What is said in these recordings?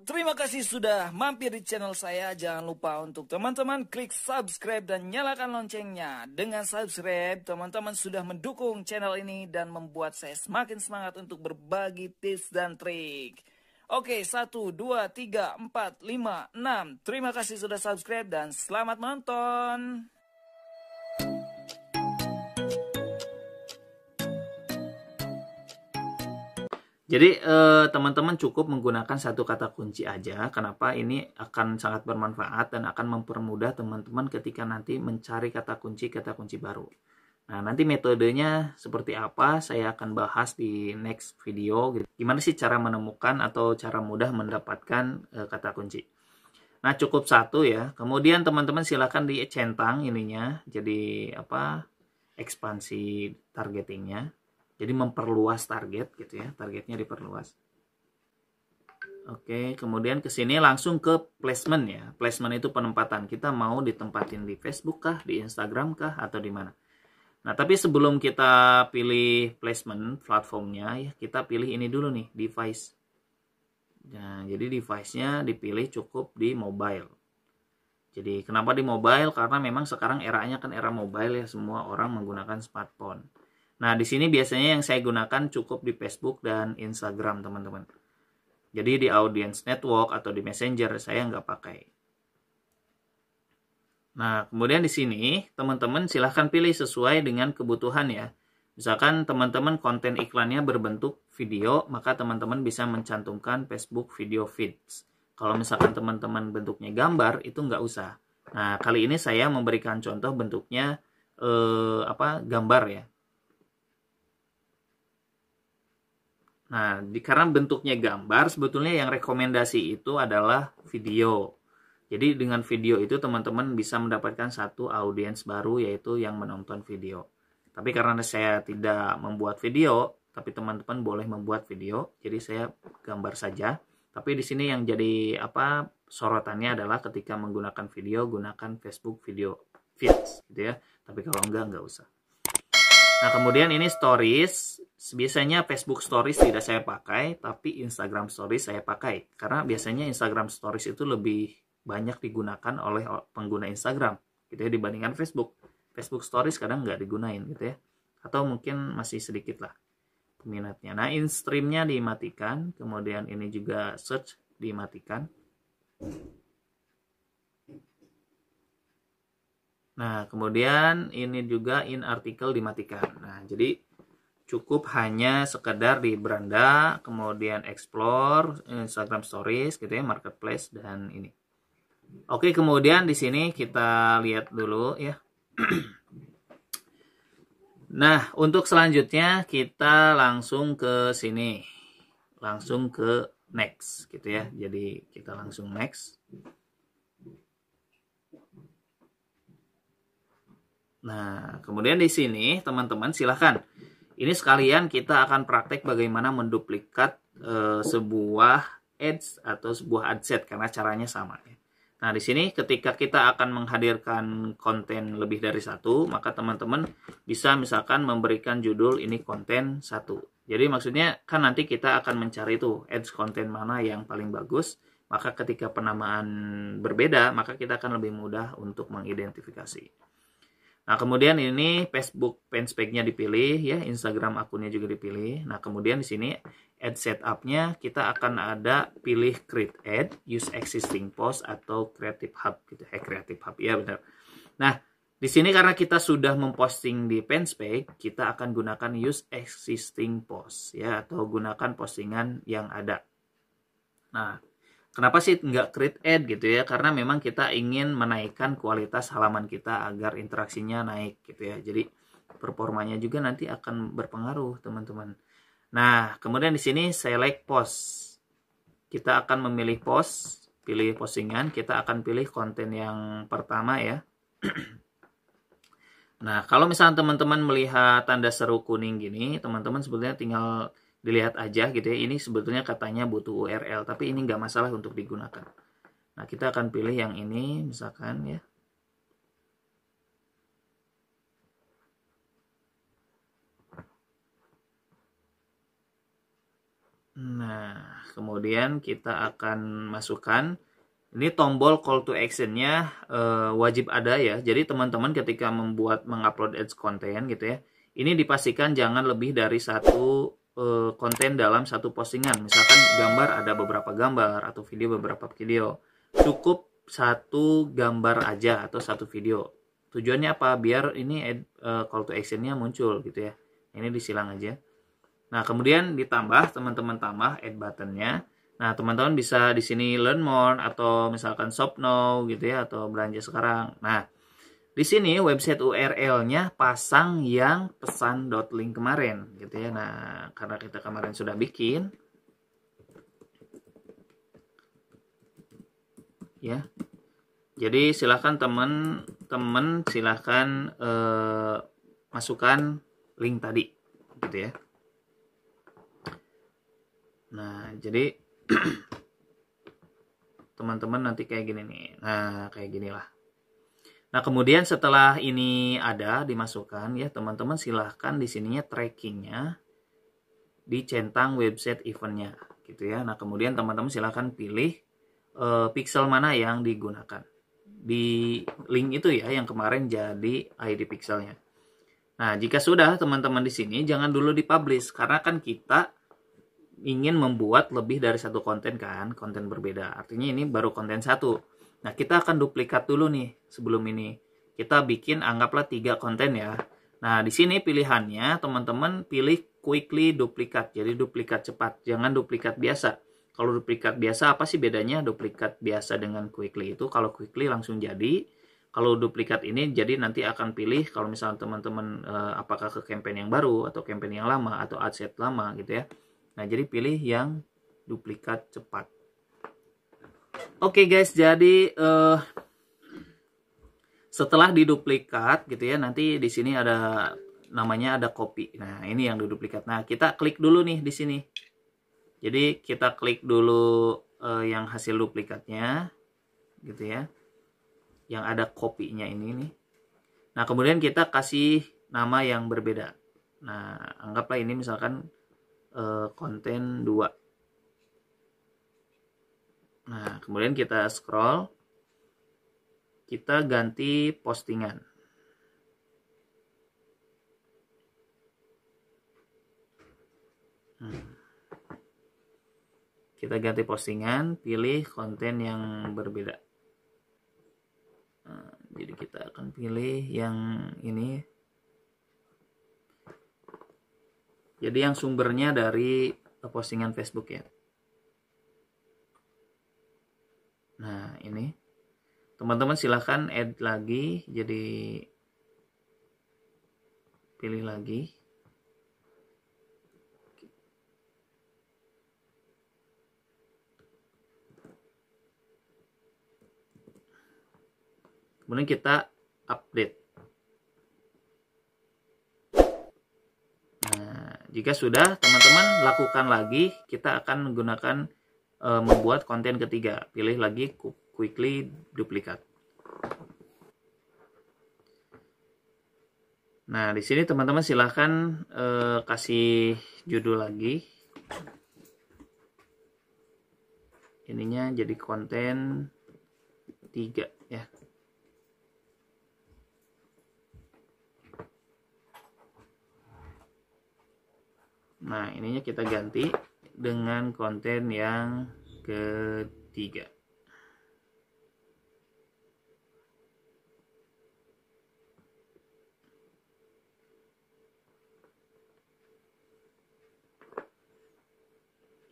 Terima kasih sudah mampir di channel saya. Jangan lupa untuk teman-teman klik subscribe dan nyalakan loncengnya. Dengan subscribe, teman-teman sudah mendukung channel ini dan membuat saya semakin semangat untuk berbagi tips dan trik. Oke, 1, 2, 3, 4, 5, 6. Terima kasih sudah subscribe dan selamat menonton. Jadi teman-teman cukup menggunakan satu kata kunci aja. Kenapa? Ini akan sangat bermanfaat dan akan mempermudah teman-teman ketika nanti mencari kata kunci baru. Nah, nanti metodenya seperti apa saya akan bahas di next video. Gimana sih cara menemukan atau cara mudah mendapatkan kata kunci. Nah, cukup satu ya. Kemudian teman-teman silakan dicentang ininya. Jadi ekspansi targetingnya. Jadi memperluas target gitu ya, targetnya diperluas. Oke, kemudian ke sini langsung ke placement ya. Placement itu penempatan. Kita mau ditempatin di Facebook kah, di Instagram kah, atau di mana. Nah, tapi sebelum kita pilih placement platformnya ya, kita pilih ini dulu nih, device. Nah, jadi device-nya dipilih cukup di mobile. Jadi kenapa di mobile? Karena memang sekarang eranya kan era mobile ya, semua orang menggunakan smartphone. Nah, di sini biasanya yang saya gunakan cukup di Facebook dan Instagram, teman-teman. Jadi di audience network atau di Messenger saya nggak pakai. Nah, kemudian di sini teman-teman silahkan pilih sesuai dengan kebutuhan ya. Misalkan teman-teman konten iklannya berbentuk video, maka teman-teman bisa mencantumkan Facebook video feeds. Kalau misalkan teman-teman bentuknya gambar, itu nggak usah. Nah, kali ini saya memberikan contoh bentuknya gambar ya. Nah, karena bentuknya gambar, sebetulnya yang rekomendasi itu adalah video. Jadi dengan video itu teman-teman bisa mendapatkan satu audiens baru, yaitu yang menonton video. Tapi karena saya tidak membuat video, tapi teman-teman boleh membuat video, jadi saya gambar saja. Tapi di sini yang jadi sorotannya adalah ketika menggunakan video, gunakan Facebook video feeds gitu ya. Tapi kalau enggak usah. Nah, kemudian ini stories. Biasanya Facebook stories tidak saya pakai, tapi Instagram stories saya pakai. Karena biasanya Instagram stories itu lebih banyak digunakan oleh pengguna Instagram gitu ya, dibandingkan Facebook. Facebook stories kadang nggak digunain gitu ya. Atau mungkin masih sedikit lah peminatnya. Nah, in streamnya dimatikan. Kemudian ini juga search dimatikan. Nah, kemudian ini juga in artikel dimatikan. Nah, jadi cukup hanya sekedar di beranda, kemudian explore, Instagram stories gitu ya, marketplace dan ini. Oke, kemudian di sini kita lihat dulu ya. Nah, untuk selanjutnya kita langsung ke sini. Langsung ke next gitu ya. Jadi kita langsung next. Nah, kemudian di sini teman-teman silahkan. Ini sekalian kita akan praktek bagaimana menduplikat sebuah ads atau sebuah ad set karena caranya sama. Nah, di sini ketika kita akan menghadirkan konten lebih dari satu, maka teman-teman bisa misalkan memberikan judul ini konten 1. Jadi maksudnya kan nanti kita akan mencari tuh ads konten mana yang paling bagus. Maka ketika penamaan berbeda, maka kita akan lebih mudah untuk mengidentifikasi. Nah, kemudian ini Facebook fanspage-nya dipilih ya, Instagram akunnya juga dipilih. Nah, kemudian di sini ad setup-nya kita akan ada pilih create ad, use existing post atau creative hub gitu. Creative hub ya benar. Nah, di sini karena kita sudah memposting di fanspage, kita akan gunakan use existing post ya atau gunakan postingan yang ada. Nah, kenapa sih nggak create ad gitu ya? Karena memang kita ingin menaikkan kualitas halaman kita agar interaksinya naik gitu ya. Jadi performanya juga nanti akan berpengaruh teman-teman. Nah, kemudian di sini select post. Kita akan memilih post, pilih postingan. Kita akan pilih konten yang pertama ya. Nah, kalau misalnya teman-teman melihat tanda seru kuning gini, teman-teman sebetulnya tinggal dilihat aja gitu ya. Ini sebetulnya katanya butuh URL, tapi ini nggak masalah untuk digunakan. Nah, kita akan pilih yang ini misalkan ya. Nah, kemudian kita akan masukkan ini tombol call to action-nya wajib ada ya. Jadi teman-teman ketika mengupload ads konten gitu ya, ini dipastikan jangan lebih dari satu konten dalam satu postingan. Misalkan gambar ada beberapa gambar atau video beberapa video. Cukup satu gambar aja atau satu video. Tujuannya apa? Biar ini call to action-nya muncul gitu ya. Ini disilang aja. Nah, kemudian ditambah, teman-teman tambah add button-nya. Nah, teman-teman bisa di sini learn more atau misalkan shop now gitu ya, atau belanja sekarang. Nah, di sini website URL-nya pasang yang pesan.link kemarin gitu ya. Nah, karena kita kemarin sudah bikin ya. Jadi silahkan teman-teman silahkan masukkan link tadi gitu ya. Nah, jadi teman-teman nanti kayak gini nih. Nah, kayak ginilah. Nah, kemudian setelah ini ada dimasukkan ya, teman-teman silahkan di sininya trackingnya dicentang website eventnya gitu ya. Nah, kemudian teman-teman silahkan pilih pixel mana yang digunakan. Di link itu ya yang kemarin jadi ID pixelnya. Nah, jika sudah teman-teman di sini jangan dulu dipublish karena kan kita ingin membuat lebih dari satu konten kan, konten berbeda. Artinya ini baru konten satu. Nah, kita akan duplikat dulu nih sebelum ini. Kita bikin anggaplah 3 konten ya. Nah, di sini pilihannya teman-teman pilih quickly duplikat. Jadi duplikat cepat, jangan duplikat biasa. Kalau duplikat biasa apa sih bedanya duplikat biasa dengan quickly itu? Kalau quickly langsung jadi. Kalau duplikat ini jadi nanti akan pilih kalau misalnya teman-teman apakah ke campaign yang baru atau campaign yang lama atau ad set lama gitu ya. Nah, jadi pilih yang duplikat cepat. Oke guys, jadi setelah diduplikat gitu ya, nanti di sini ada namanya ada copy. Nah, ini yang diduplikat. Nah, kita klik dulu nih di sini. Jadi kita klik dulu yang hasil duplikatnya gitu ya. Yang ada kopinya ini nih. Nah, kemudian kita kasih nama yang berbeda. Nah, anggaplah ini misalkan konten 2. Nah, kemudian kita scroll, kita ganti postingan. Kita ganti postingan, pilih konten yang berbeda. Nah, jadi kita akan pilih yang ini. Jadi yang sumbernya dari postingan Facebook ya. Nah, ini. Teman-teman silahkan add lagi. Jadi pilih lagi. Kemudian kita update. Jika sudah, teman-teman lakukan lagi, kita akan menggunakan membuat konten ketiga. Pilih lagi quickly duplikat. Nah, di sini teman-teman silahkan kasih judul lagi. Ininya jadi konten 3 ya. Nah, ininya kita ganti dengan konten yang ketiga.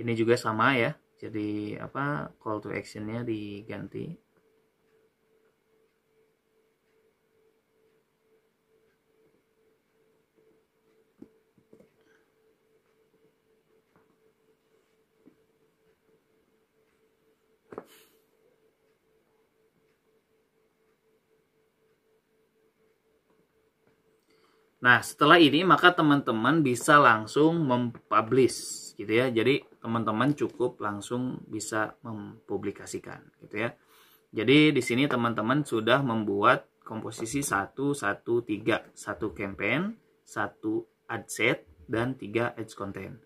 Ini juga sama ya. Jadi apa call to action-nya diganti. Nah, setelah ini maka teman-teman bisa langsung mempublish gitu ya. Jadi teman-teman cukup langsung bisa mempublikasikan gitu ya. Jadi di sini teman-teman sudah membuat komposisi 1, 1, 3, 1 campaign, 1 ad set dan 3 ads content.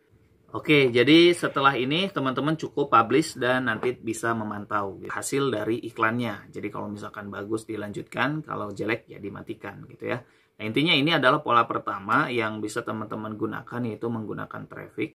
Oke, jadi setelah ini teman-teman cukup publish dan nanti bisa memantau hasil dari iklannya. Jadi kalau misalkan bagus dilanjutkan, kalau jelek ya dimatikan gitu ya. Nah, intinya ini adalah pola pertama yang bisa teman-teman gunakan, yaitu menggunakan traffic